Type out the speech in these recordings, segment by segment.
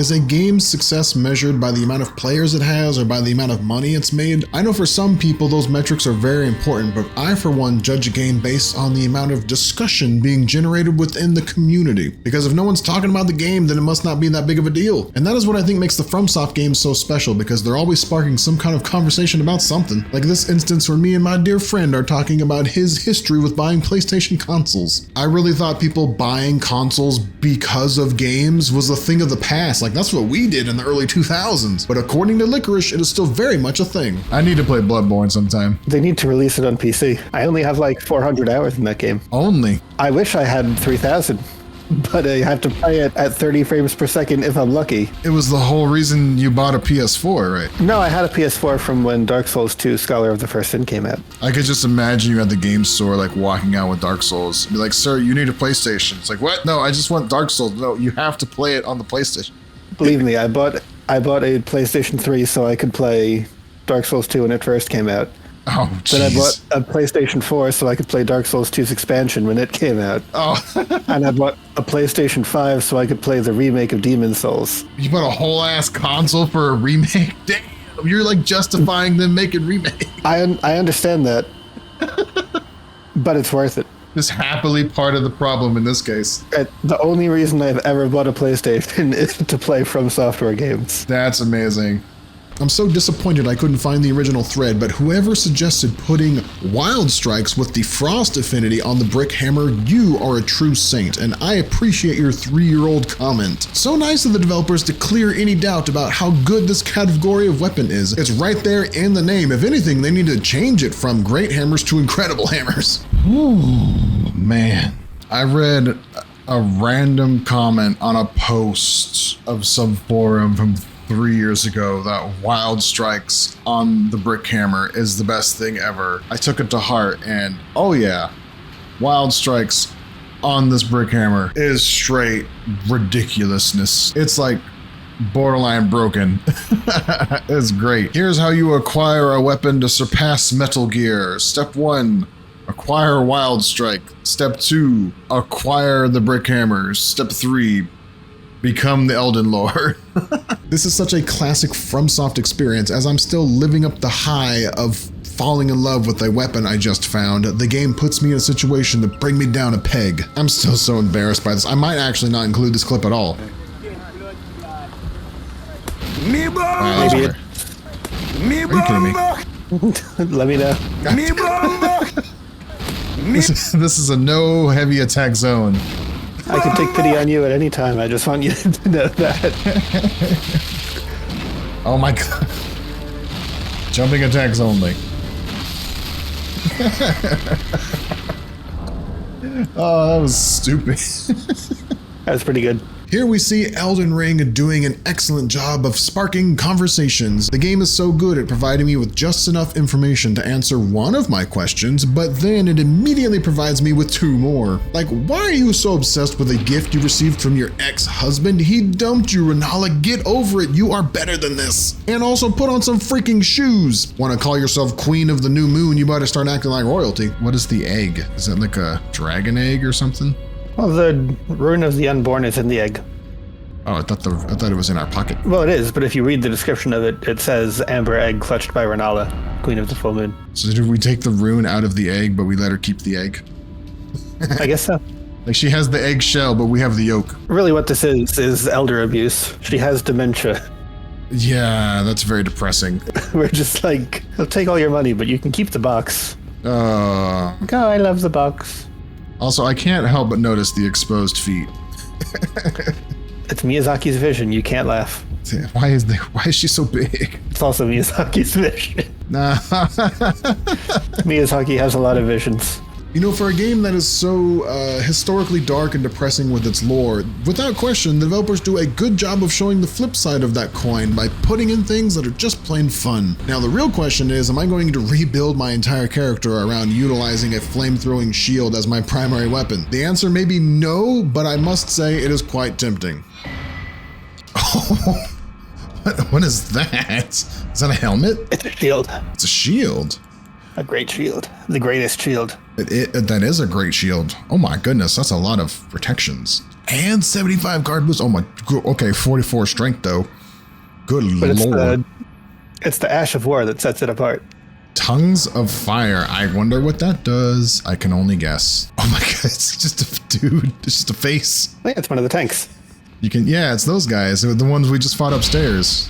Is a game's success measured by the amount of players it has or by the amount of money it's made? I know for some people those metrics are very important, but I for one judge a game based on the amount of discussion being generated within the community. Because if no one's talking about the game, then it must not be that big of a deal. And that is what I think makes the FromSoft games so special, because they're always sparking some kind of conversation about something. Like this instance where me and my dear friend are talking about his history with buying PlayStation consoles. I really thought people buying consoles because of games was a thing of the past. Like that's what we did in the early 2000s. But according to Licorice, it is still very much a thing. I need to play Bloodborne sometime. They need to release it on PC. I only have like 400 hours in that game. Only? I wish I had 3,000. But I have to play it at 30 frames per second if I'm lucky. It was the whole reason you bought a PS4, right? No, I had a PS4 from when Dark Souls 2 Scholar of the First Sin came out. I could just imagine you at the game store, like walking out with Dark Souls. Be like, sir, you need a PlayStation. It's like, what? No, I just want Dark Souls. No, you have to play it on the PlayStation. Believe me, I bought a PlayStation 3 so I could play Dark Souls 2 when it first came out. Oh, jeez. Then I bought a PlayStation 4 so I could play Dark Souls 2's expansion when it came out. Oh. And I bought a PlayStation 5 so I could play the remake of Demon's Souls. You bought a whole ass console for a remake? Damn, you're like justifying them making remakes. I understand that, but it's worth it. Just happily part of the problem in this case. The only reason I've ever bought a PlayStation is to play From Software games. That's amazing. I'm so disappointed I couldn't find the original thread, but whoever suggested putting Wild Strikes with the Frost affinity on the Brick Hammer, you are a true saint, and I appreciate your 3-year-old comment. So nice of the developers to clear any doubt about how good this category of weapon is. It's right there in the name. If anything, they need to change it from Great Hammers to Incredible Hammers. Ooh, man. I read a random comment on a post of some forum from 3 years ago that Wild Strikes on the Brick Hammer is the best thing ever. I took it to heart and oh yeah, Wild Strikes on this Brick Hammer is straight ridiculousness. It's like borderline broken. It's great. Here's how you acquire a weapon to surpass Metal Gear. Step 1. Acquire Wild Strike. Step 2. Acquire the Brick Hammers. Step 3. Become the Elden Lord. This is such a classic FromSoft experience, as I'm still living up the high of falling in love with a weapon I just found. The game puts me in a situation to bring me down a peg. I'm still so embarrassed by this. I might actually not include this clip at all. Wow, Maybe are you kidding me? Let me know. This is a no heavy attack zone. I can take pity on you at any time. I just want you to know that. Oh my god. Jumping attacks only. Oh, that was stupid. That was pretty good. Here we see Elden Ring doing an excellent job of sparking conversations. The game is so good at providing me with just enough information to answer one of my questions, but then it immediately provides me with 2 more. Like, why are you so obsessed with a gift you received from your ex-husband? He dumped you, Renala. Get over it. You are better than this. And also put on some freaking shoes. Want to call yourself Queen of the New Moon, you better start acting like royalty. What is the egg? Is that like a dragon egg or something? Well, the Rune of the Unborn is in the egg. Oh, I thought it was in our pocket. Well, it is, but if you read the description of it, it says Amber Egg clutched by Renala, Queen of the Full Moon. So did we take the rune out of the egg, but we let her keep the egg? I guess so. Like she has the egg shell, but we have the yolk. Really what this is elder abuse. She has dementia. Yeah, that's very depressing. We're just like, I'll take all your money, but you can keep the box. Oh, I love the box. Also, I can't help but notice the exposed feet. It's Miyazaki's vision. You can't laugh. Why is she so big? It's also Miyazaki's vision. Nah. Miyazaki has a lot of visions. You know, for a game that is so historically dark and depressing with its lore, without question, the developers do a good job of showing the flip side of that coin by putting in things that are just plain fun. Now, the real question is, am I going to rebuild my entire character around utilizing a flame-throwing shield as my primary weapon? The answer may be no, but I must say it is quite tempting. Oh, what is that? Is that a helmet? It's a shield. It's a shield. A great shield. The greatest shield. That is a great shield. Oh my goodness, that's a lot of protections. and 75 guard boost. Oh my, okay, 44 strength though. Good But lord. it's the Ash of War that sets it apart. Tongues of Fire. I wonder what that does. I can only guess. Oh my god, it's just a dude. It's just a face. Yeah, it's one of the tanks. You can, yeah, it's those guys. The ones we just fought upstairs.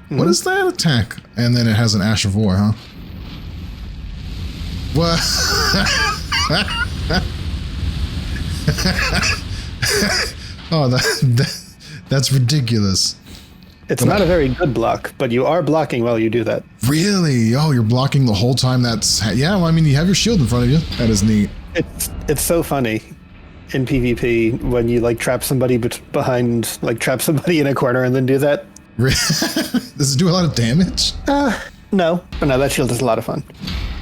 What is that attack? And then it has an Ash of War, huh? What? Oh, that's ridiculous. It's not a very good block, but you are blocking while you do that. Really? Oh, you're blocking the whole time. Yeah, well, I mean, you have your shield in front of you. That is neat. It's so funny in PvP when you like trap somebody behind, like trap somebody in a corner and then do that. Does it do a lot of damage? No, but no, that shield is a lot of fun.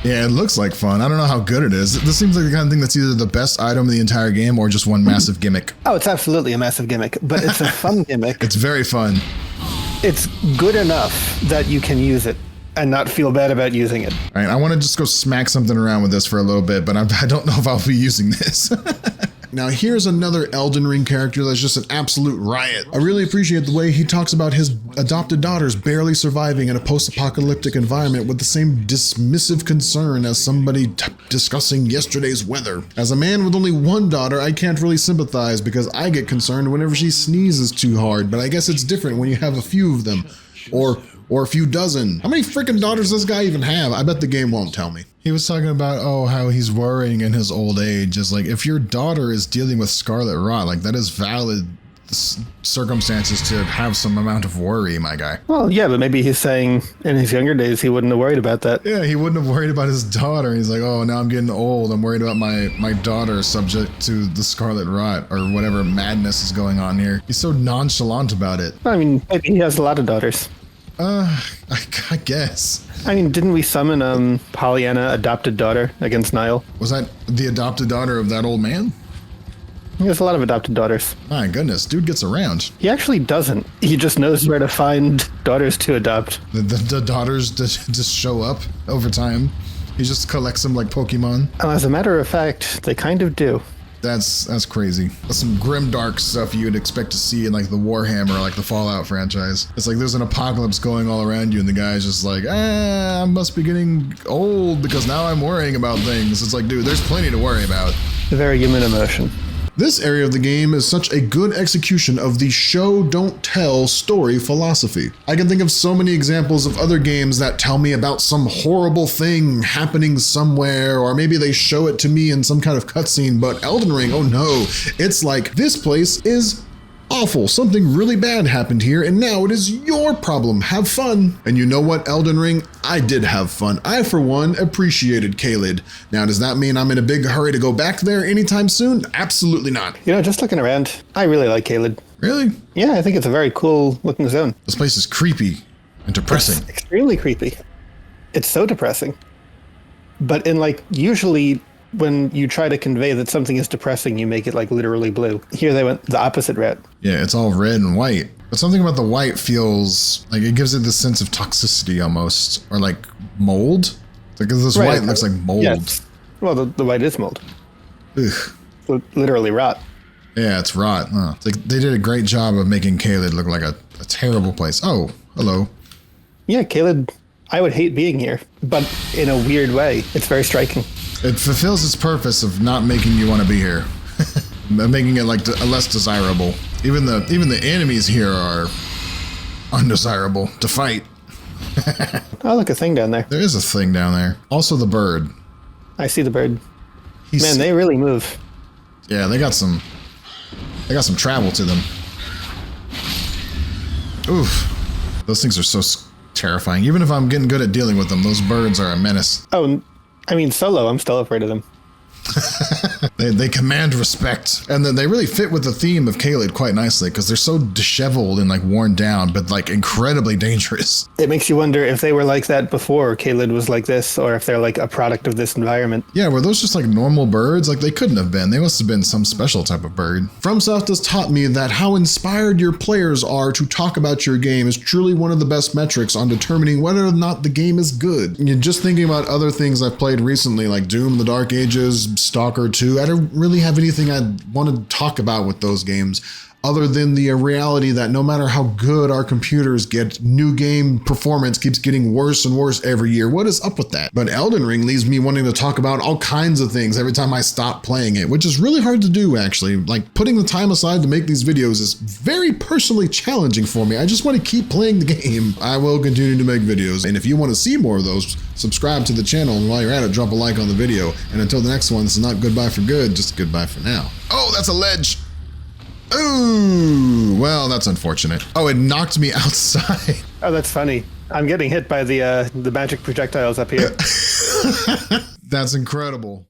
Yeah, it looks like fun. I don't know how good it is. This seems like the kind of thing that's either the best item in the entire game or just one massive gimmick. Oh, it's absolutely a massive gimmick, but it's a fun gimmick. It's very fun. It's good enough that you can use it and not feel bad about using it. All right, I want to just go smack something around with this for a little bit, but I don't know if I'll be using this. Now, here's another Elden Ring character that's just an absolute riot. I really appreciate the way he talks about his adopted daughters barely surviving in a post-apocalyptic environment with the same dismissive concern as somebody discussing yesterday's weather. As a man with only one daughter, I can't really sympathize because I get concerned whenever she sneezes too hard, but I guess it's different when you have a few of them. Or a few dozen. How many freaking daughters does this guy even have? I bet the game won't tell me. He was talking about, oh, how he's worrying in his old age. It's like, if your daughter is dealing with scarlet rot, like that is valid circumstances to have some amount of worry, my guy. Well, yeah, but maybe he's saying in his younger days he wouldn't have worried about that. Yeah, he wouldn't have worried about his daughter. He's like, oh, now I'm getting old. I'm worried about my daughter subject to the scarlet rot or whatever madness is going on here. He's so nonchalant about it. I mean, maybe he has a lot of daughters. I guess. I mean, didn't we summon Pollyanna, adopted daughter, against Nile? Was that the adopted daughter of that old man? He has a lot of adopted daughters. My goodness, dude gets around. He actually doesn't. He just knows where to find daughters to adopt. The daughters just show up over time. He just collects them like Pokemon. As a matter of fact, they kind of do. That's crazy. That's some grim dark stuff you'd expect to see in like the Warhammer, like the Fallout franchise. It's like there's an apocalypse going all around you and the guy's just like, I must be getting old because now I'm worrying about things. It's like, dude, there's plenty to worry about. A very human emotion. This area of the game is such a good execution of the show don't tell story philosophy. I can think of so many examples of other games that tell me about some horrible thing happening somewhere, or maybe they show it to me in some kind of cutscene, but Elden Ring, oh no, it's like this place is awful. Something really bad happened here, and now it is your problem. Have fun. And you know what, Elden Ring? I did have fun. I, for one, appreciated Caelid. Now, does that mean I'm in a big hurry to go back there anytime soon? Absolutely not. You know, just looking around, I really like Caelid. Really? Yeah, I think it's a very cool looking zone. This place is creepy and depressing. It's extremely creepy. It's so depressing. But in like, usually when you try to convey that something is depressing, you make it like literally blue. Here they went the opposite route. Yeah, it's all red and white. But something about the white feels like it gives it this sense of toxicity almost, or like mold. Like this white looks like mold. Yes. Well, the white is mold. Ugh. Literally rot. Yeah, it's rot. Huh. It's like they did a great job of making Caelid look like a terrible place. Oh, hello. Yeah, Caelid, I would hate being here, but in a weird way, it's very striking. It fulfills its purpose of not making you want to be here, making it like less desirable. Even the enemies here are undesirable to fight. Oh, look, a thing down there. There is a thing down there. Also the bird. I see the bird. Man, they really move. Yeah, they got some travel to them. Oof. Those things are so terrifying. Even if I'm getting good at dealing with them, those birds are a menace. Oh, I mean, solo, I'm still afraid of them. They command respect, and then they really fit with the theme of Caelid quite nicely because they're so disheveled and like worn down, but like incredibly dangerous. It makes you wonder if they were like that before Caelid was like this, or if they're like a product of this environment. Yeah, were those just like normal birds? Like they couldn't have been. They must have been some special type of bird. FromSoft has taught me that how inspired your players are to talk about your game is truly one of the best metrics on determining whether or not the game is good. You're just thinking about other things I've played recently, like Doom, The Dark Ages, Stalker 2. At don't really have anything I want to talk about with those games, other than the reality that no matter how good our computers get, new game performance keeps getting worse and worse every year. What is up with that? But Elden Ring leaves me wanting to talk about all kinds of things every time I stop playing it, which is really hard to do, actually. Like, putting the time aside to make these videos is very personally challenging for me. I just want to keep playing the game. I will continue to make videos, and if you want to see more of those, subscribe to the channel, and while you're at it, drop a like on the video. And until the next one, this is not goodbye for good, just goodbye for now. Oh, that's a ledge! Ooh, well, that's unfortunate. Oh, it knocked me outside. Oh, that's funny. I'm getting hit by the magic projectiles up here. That's incredible.